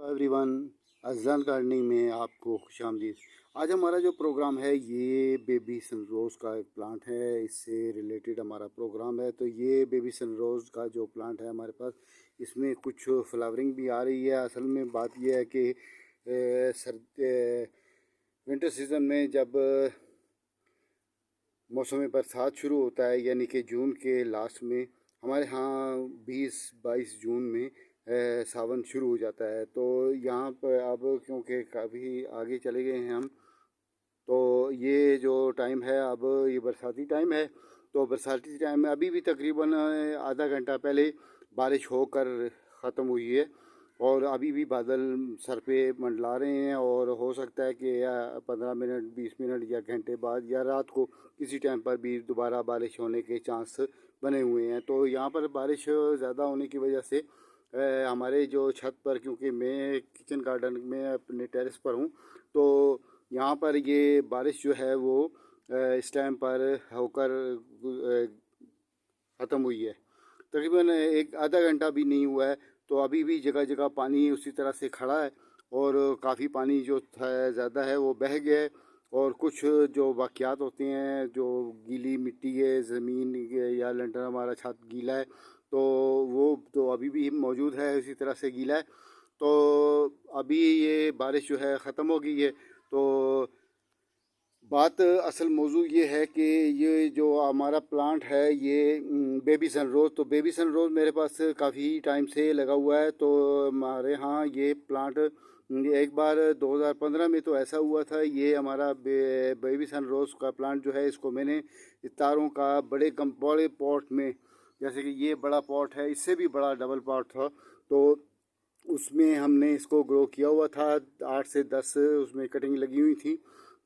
Everyone, Azlan gardening में आपको खुशामदीद। आज हमारा जो प्रोग्राम है ये बेबी सनरोज़ का एक प्लांट है, इससे रिलेटेड हमारा प्रोग्राम है। तो ये बेबी सनरोज़ का जो प्लांट है हमारे पास, इसमें कुछ फ्लावरिंग भी आ रही है। असल में बात यह है कि विंटर सीज़न में जब मौसम बरसात शुरू होता है, यानी कि जून के लास्ट में, हमारे यहाँ 20-22 जून में सावन शुरू हो जाता है। तो यहाँ पर अब क्योंकि काफ़ी आगे चले गए हैं हम, तो ये जो टाइम है अब ये बरसाती टाइम है। तो बरसाती टाइम में अभी भी तकरीबन आधा घंटा पहले बारिश होकर ख़त्म हुई है और अभी भी बादल सर पे मंडला रहे हैं और हो सकता है कि या 15 मिनट 20 मिनट या घंटे बाद या रात को किसी टाइम पर भी दोबारा बारिश होने के चांस बने हुए हैं। तो यहाँ पर बारिश ज़्यादा होने की वजह से हमारे जो छत पर, क्योंकि मैं किचन गार्डन में अपने टेरेस पर हूँ, तो यहाँ पर ये बारिश जो है वो इस टाइम पर होकर ख़त्म हुई है। तकरीबन एक आधा घंटा भी नहीं हुआ है, तो अभी भी जगह जगह पानी उसी तरह से खड़ा है और काफ़ी पानी जो था ज़्यादा है वो बह गया है। और कुछ जो वाक़यात होते हैं, जो गीली मिट्टी है ज़मीन या लंटर हमारा छत गीला है, तो वो तो अभी भी मौजूद है, इसी तरह से गीला है। तो अभी ये बारिश जो है ख़त्म हो गई है। तो बात असल मौजू ये है कि ये जो हमारा प्लांट है ये बेबी सनरोज़, तो बेबी सनरोज़ मेरे पास काफ़ी टाइम से लगा हुआ है। तो हमारे यहाँ ये प्लांट एक बार 2015 में तो ऐसा हुआ था, ये हमारा बेबी सनरोज़ का प्लांट जो है, इसको मैंने तारों का बड़े पॉट में, जैसे कि ये बड़ा पॉट है, इससे भी बड़ा डबल पॉट था, तो उसमें हमने इसको ग्रो किया हुआ था। 8 से 10 उसमें कटिंग लगी हुई थी।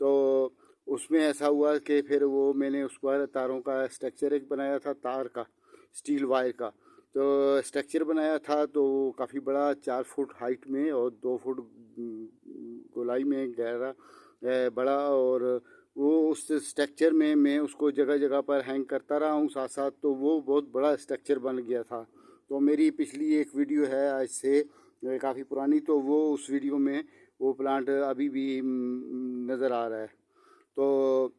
तो उसमें ऐसा हुआ कि फिर वो मैंने उस पर तारों का स्ट्रक्चर एक बनाया था, तार का, स्टील वायर का। तो स्ट्रक्चर बनाया था तो काफ़ी बड़ा, 4 फुट हाइट में और 2 फुट गोलाई में गहरा बड़ा। और वो उस स्ट्रक्चर में मैं उसको जगह जगह पर हैंग करता रहा हूँ साथ साथ, तो वो बहुत बड़ा स्ट्रक्चर बन गया था। तो मेरी पिछली एक वीडियो है आज से काफ़ी पुरानी, तो वो उस वीडियो में वो प्लांट अभी भी नज़र आ रहा है। तो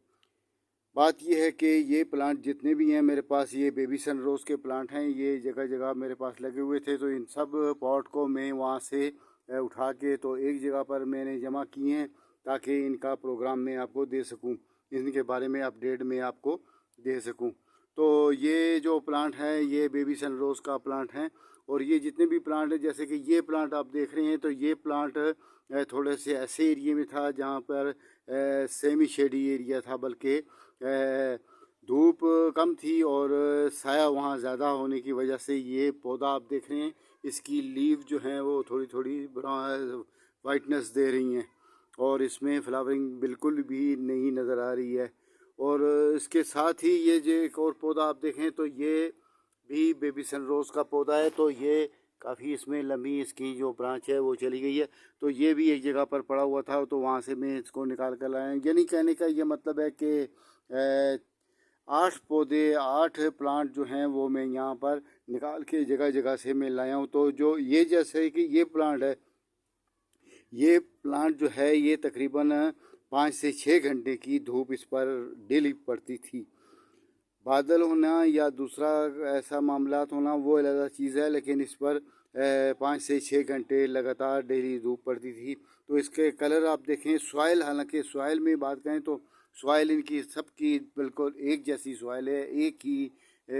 बात यह है कि ये प्लांट जितने भी हैं मेरे पास, ये बेबी सनरोज़ के प्लांट हैं, ये जगह जगह मेरे पास लगे हुए थे। तो इन सब पॉट को मैं वहाँ से उठा के तो एक जगह पर मैंने जमा किए हैं, ताकि इनका प्रोग्राम मैं आपको दे सकूं, इनके बारे में अपडेट मैं आपको दे सकूं। तो ये जो प्लांट है ये बेबी सनरोज़ का प्लांट है। और ये जितने भी प्लांट हैं, जैसे कि ये प्लांट आप देख रहे हैं, तो ये प्लांट थोड़े से ऐसे एरिए में था जहाँ पर सेमी शेडी एरिया था, बल्कि धूप कम थी और साया वहाँ ज़्यादा होने की वजह से ये पौधा आप देख रहे हैं, इसकी लीव जो हैं वो थोड़ी थोड़ी वाइटनेस दे रही हैं और इसमें फ्लावरिंग बिल्कुल भी नहीं नज़र आ रही है। और इसके साथ ही ये जो एक और पौधा आप देखें, तो ये भी बेबी सनरोज़ का पौधा है। तो ये काफ़ी इसमें लंबी इसकी जो ब्रांच है वो चली गई है। तो ये भी एक जगह पर पड़ा हुआ था, तो वहाँ से मैं इसको निकाल कर लाया। यानी कहने का ये मतलब है कि 8 पौधे, 8 प्लांट जो हैं वो मैं यहाँ पर निकाल के जगह जगह से मैं लाया हूँ। तो जो ये, जैसे कि ये प्लांट है, ये प्लांट जो है ये तकरीबन 5 से 6 घंटे की धूप इस पर डेली पड़ती थी। बादल होना या दूसरा ऐसा मामलात होना वो अलग चीज़ है, लेकिन इस पर 5 से 6 घंटे लगातार डेली धूप पड़ती थी। तो इसके कलर आप देखें, सॉइल, हालांकि सॉइल में बात करें तो सॉइल इनकी सबकी बिल्कुल एक जैसी सॉइल है, एक ही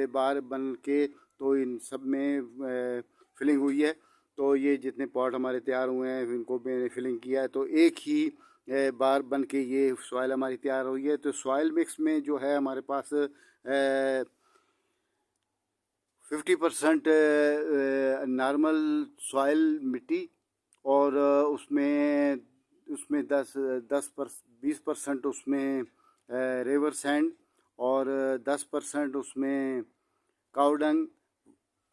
बार बन के तो इन सब में फिलिंग हुई है। तो ये जितने पॉट हमारे तैयार हुए हैं इनको मैंने फिलिंग किया है, तो एक ही बार बन के ये सॉइल हमारी तैयार हुई है। तो सॉइल मिक्स में जो है हमारे पास 50% नॉर्मल सॉइल मिट्टी, और उसमें उसमें 20% उसमें रिवर सैंड, और 10% उसमें काउडंग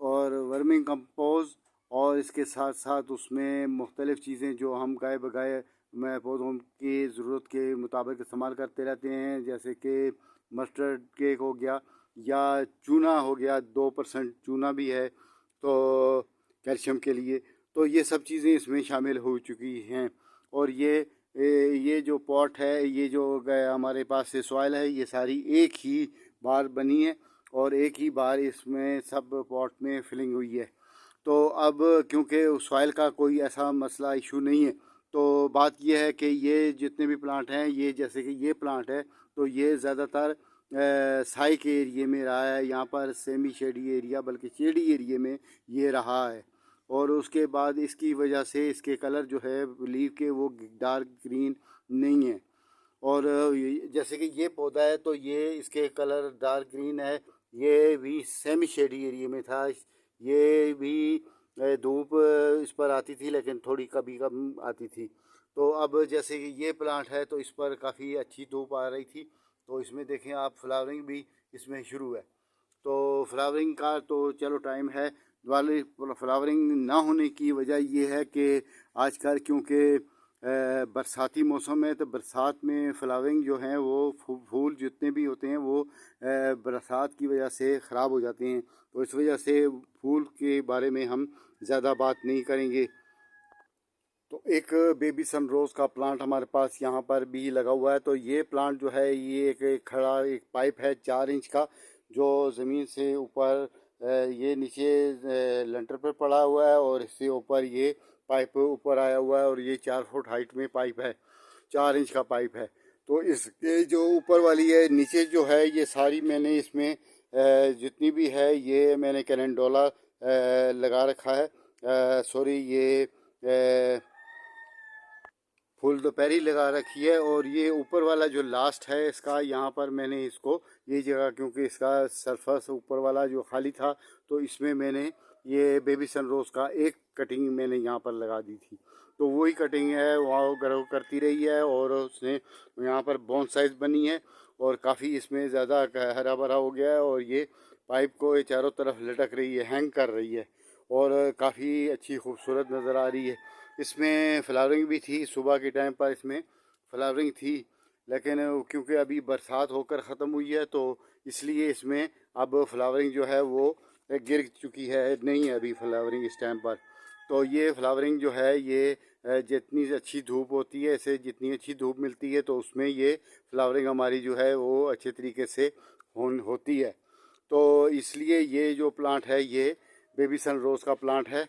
और वर्मिंग कंपोज, और इसके साथ साथ उसमें मुख्तलिफ़ चीज़ें जो हम गाय बगाए में पौधों की ज़रूरत के मुताबिक इस्तेमाल करते रहते हैं, जैसे कि मस्टर्ड केक हो गया या चूना हो गया, 2% चूना भी है तो कैल्शियम के लिए। तो ये सब चीज़ें इसमें शामिल हो चुकी हैं। और ये जो पॉट है, ये जो हमारे पास से सॉइल है, ये सारी एक ही बार बनी है और एक ही बार इसमें सब पॉट में फिलिंग हुई है। तो अब क्योंकि सॉइल का कोई ऐसा मसला इशू नहीं है, तो बात यह है कि ये जितने भी प्लांट हैं, ये जैसे कि ये प्लांट है तो ये ज़्यादातर साई के एरिए में रहा है, यहाँ पर सेमी शेडी एरिया बल्कि शेडी एरिए में ये रहा है। और उसके बाद इसकी वजह से इसके कलर जो है लीव के वो डार्क ग्रीन नहीं है। और जैसे कि ये पौधा है तो ये इसके कलर डार्क ग्रीन है, ये भी सेमी शेडी एरिया में था। ये भी धूप इस पर आती थी लेकिन थोड़ी कभी कम आती थी। तो अब जैसे कि ये प्लांट है तो इस पर काफ़ी अच्छी धूप आ रही थी, तो इसमें देखें आप फ्लावरिंग भी इसमें शुरू है। तो फ्लावरिंग का तो चलो टाइम है, वाली फ्लावरिंग ना होने की वजह ये है कि आजकल क्योंकि बरसाती मौसम है तो बरसात में फ्लावरिंग जो है वो फूल जितने भी होते हैं वो बरसात की वजह से ख़राब हो जाते हैं। तो इस वजह से फूल के बारे में हम ज़्यादा बात नहीं करेंगे। तो एक बेबी सनरोज़ का प्लांट हमारे पास यहाँ पर भी लगा हुआ है। तो ये प्लांट जो है ये एक खड़ा एक पाइप है 4 इंच का, जो ज़मीन से ऊपर ये नीचे लेंटर पर पड़ा हुआ है और इससे ऊपर ये पाइप ऊपर आया हुआ है और ये 4 फुट हाइट में पाइप है, 4 इंच का पाइप है। तो इसके जो ऊपर वाली है नीचे जो है ये सारी मैंने इसमें जितनी भी है ये मैंने कैलेंडोला लगा रखा है, सॉरी ये फुल दोपहरी लगा रखी है। और ये ऊपर वाला जो लास्ट है इसका यहाँ पर मैंने इसको ये जगह क्योंकि इसका सरफेस ऊपर वाला जो खाली था तो इसमें मैंने ये बेबी सनरोज़ का एक कटिंग मैंने यहाँ पर लगा दी थी। तो वही कटिंग है वहाँ ग्रो करती रही है और उसने यहाँ पर बोन साइज बनी है और काफ़ी इसमें ज़्यादा हरा भरा हो गया है। और ये पाइप को ये चारों तरफ लटक रही है, हैंग कर रही है और काफ़ी अच्छी खूबसूरत नज़र आ रही है। इसमें फ्लावरिंग भी थी, सुबह के टाइम पर इसमें फ्लावरिंग थी, लेकिन क्योंकि अभी बरसात होकर ख़त्म हुई है तो इसलिए इसमें अब फ्लावरिंग जो है वो गिर चुकी है, नहीं है अभी फ्लावरिंग इस टाइम पर। तो ये फ्लावरिंग जो है ये जितनी अच्छी धूप होती है, इसे जितनी अच्छी धूप मिलती है तो उसमें ये फ्लावरिंग हमारी जो है वो अच्छे तरीके से होती है। तो इसलिए ये जो प्लांट है ये बेबी सनरोज़ का प्लांट है।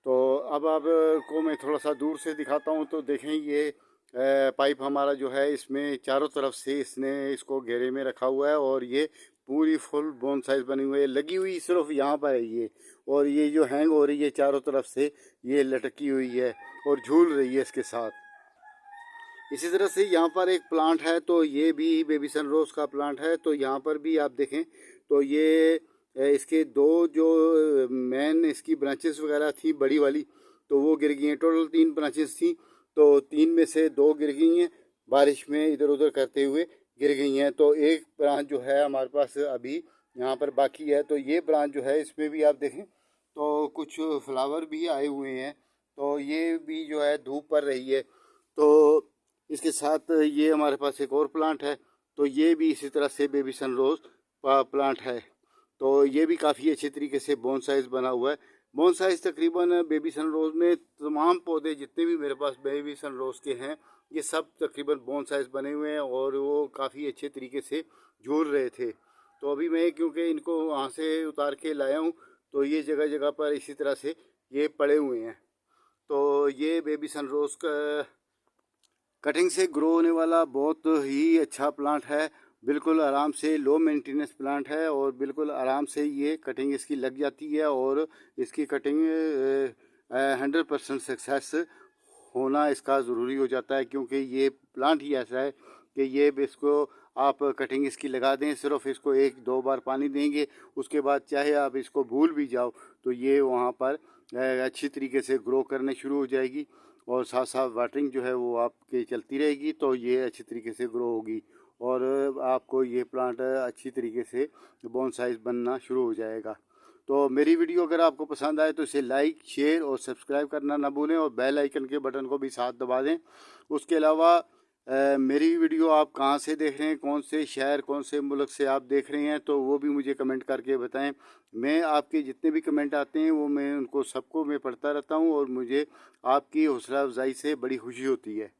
तो अब आपको मैं थोड़ा सा दूर से दिखाता हूँ। तो देखें ये पाइप हमारा जो है इसमें चारों तरफ से इसने इसको घेरे में रखा हुआ है और ये पूरी फुल बोन साइज बनी हुई है, लगी हुई सिर्फ यहाँ पर है ये। और ये जो हैंग हो रही है चारों तरफ से ये लटकी हुई है और झूल रही है इसके साथ। इसी तरह से यहाँ पर एक प्लांट है तो ये भी बेबी सनरोज़ का प्लांट है। तो यहाँ पर भी आप देखें तो ये इसके दो जो मेन इसकी ब्रांचेस वगैरह थी बड़ी वाली तो वो गिर गई हैं। टोटल 3 ब्रांचेस थी तो 3 में से 2 गिर गई हैं, बारिश में इधर उधर करते हुए गिर गई हैं। तो एक ब्रांच जो है हमारे पास अभी यहाँ पर बाकी है। तो ये ब्रांच जो है इसमें भी आप देखें तो कुछ फ्लावर भी आए हुए हैं, तो ये भी जो है धूप पड़ रही है। तो इसके साथ ये हमारे पास एक और प्लांट है तो ये भी इसी तरह से बेबी सनरोज़ प्लांट है। तो ये भी काफ़ी अच्छे तरीके से बोन साइज बना हुआ है। बोन साइज तकरीबन बेबी सनरोज़ में तमाम पौधे जितने भी मेरे पास बेबी सनरोज़ के हैं ये सब तकरीबन बोन साइज बने हुए हैं और वो काफ़ी अच्छे तरीके से झूल रहे थे। तो अभी मैं क्योंकि इनको वहाँ से उतार के लाया हूँ तो ये जगह जगह पर इसी तरह से ये पड़े हुए हैं। तो ये बेबी सनरोज़ का कटिंग से ग्रो होने वाला बहुत ही अच्छा प्लांट है, बिल्कुल आराम से लो मेंटेनेंस प्लांट है और बिल्कुल आराम से ये कटिंग इसकी लग जाती है और इसकी कटिंग 100% सक्सेस होना इसका ज़रूरी हो जाता है। क्योंकि ये प्लांट ही ऐसा है कि ये इसको आप कटिंग इसकी लगा दें, सिर्फ इसको 1-2 बार पानी देंगे, उसके बाद चाहे आप इसको भूल भी जाओ तो ये वहाँ पर अच्छी तरीके से ग्रो करने शुरू हो जाएगी और साथ साथ वाटरिंग जो है वो आपकी चलती रहेगी तो ये अच्छी तरीके से ग्रो होगी और आपको ये प्लांट अच्छी तरीके से बोन साइज बनना शुरू हो जाएगा। तो मेरी वीडियो अगर आपको पसंद आए तो इसे लाइक शेयर और सब्सक्राइब करना ना भूलें और बेल आइकन के बटन को भी साथ दबा दें। उसके अलावा मेरी वीडियो आप कहाँ से देख रहे हैं, कौन से शहर कौन से मुल्क से आप देख रहे हैं, तो वो भी मुझे कमेंट करके बताएं। मैं आपके जितने भी कमेंट आते हैं वो मैं उनको सबको मैं पढ़ता रहता हूँ और मुझे आपकी हौसला अफजाई से बड़ी खुशी होती है।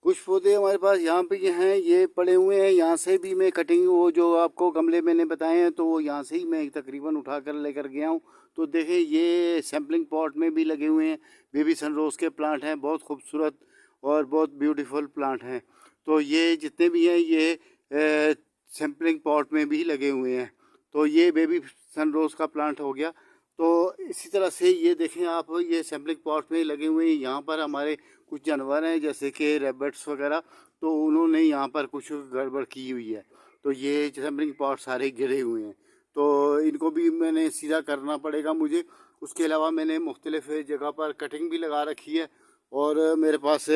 कुछ पौधे हमारे पास यहाँ पे हैं, ये पड़े हुए हैं, यहाँ से भी मैं कटिंग, वो जो आपको गमले मैंने बताए हैं तो वो यहाँ से ही मैं तकरीबन उठा कर लेकर गया हूँ। तो देखें ये सैम्पलिंग पॉट में भी लगे हुए हैं, बेबी सनरोज़ के प्लांट हैं, बहुत खूबसूरत और बहुत ब्यूटीफुल प्लांट हैं। तो ये जितने भी हैं ये सैम्पलिंग पॉट में भी लगे हुए हैं। तो ये बेबी सनरोज़ का प्लांट हो गया। तो इसी तरह से ये देखें आप, ये सैम्पलिंग पॉट में लगे हुए हैं। यहाँ पर हमारे कुछ जानवर हैं जैसे कि रैबिट्स वगैरह, तो उन्होंने यहाँ पर कुछ गड़बड़ की हुई है, तो ये सैम्पलिंग पॉट सारे गिरे हुए हैं, तो इनको भी मैंने सीधा करना पड़ेगा मुझे। उसके अलावा मैंने मुख्तलिफ जगह पर कटिंग भी लगा रखी है और मेरे पास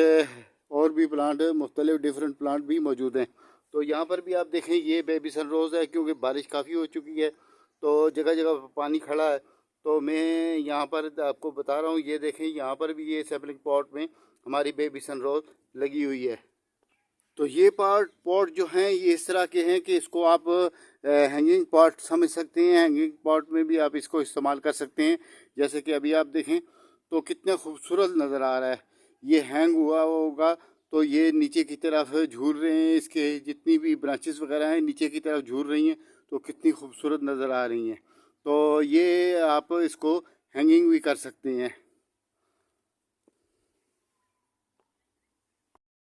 और भी प्लांट, मुख्तलिफ डिफरेंट प्लांट भी मौजूद हैं। तो यहाँ पर भी आप देखें ये बेबी सनरोज़ है, क्योंकि बारिश काफ़ी हो चुकी है तो जगह जगह पानी खड़ा है। तो मैं यहाँ पर आपको बता रहा हूँ, ये देखें यहाँ पर भी ये सैम्पलिंग पॉट में हमारी बेबी सनरोज़ लगी हुई है। तो ये पॉट जो हैं ये इस तरह के हैं कि इसको आप हैंगिंग पॉट समझ सकते हैं। हैंगिंग पॉट में भी आप इसको इस्तेमाल कर सकते हैं। जैसे कि अभी आप देखें तो कितना खूबसूरत नज़र आ रहा है। ये हैंग हुआ होगा तो ये नीचे की तरफ झूल रहे हैं, इसके जितनी भी ब्रांचेस वगैरह हैं नीचे की तरफ झूल रही हैं, तो कितनी खूबसूरत नज़र आ रही हैं। तो ये आप इसको हैंगिंग भी कर सकते हैं।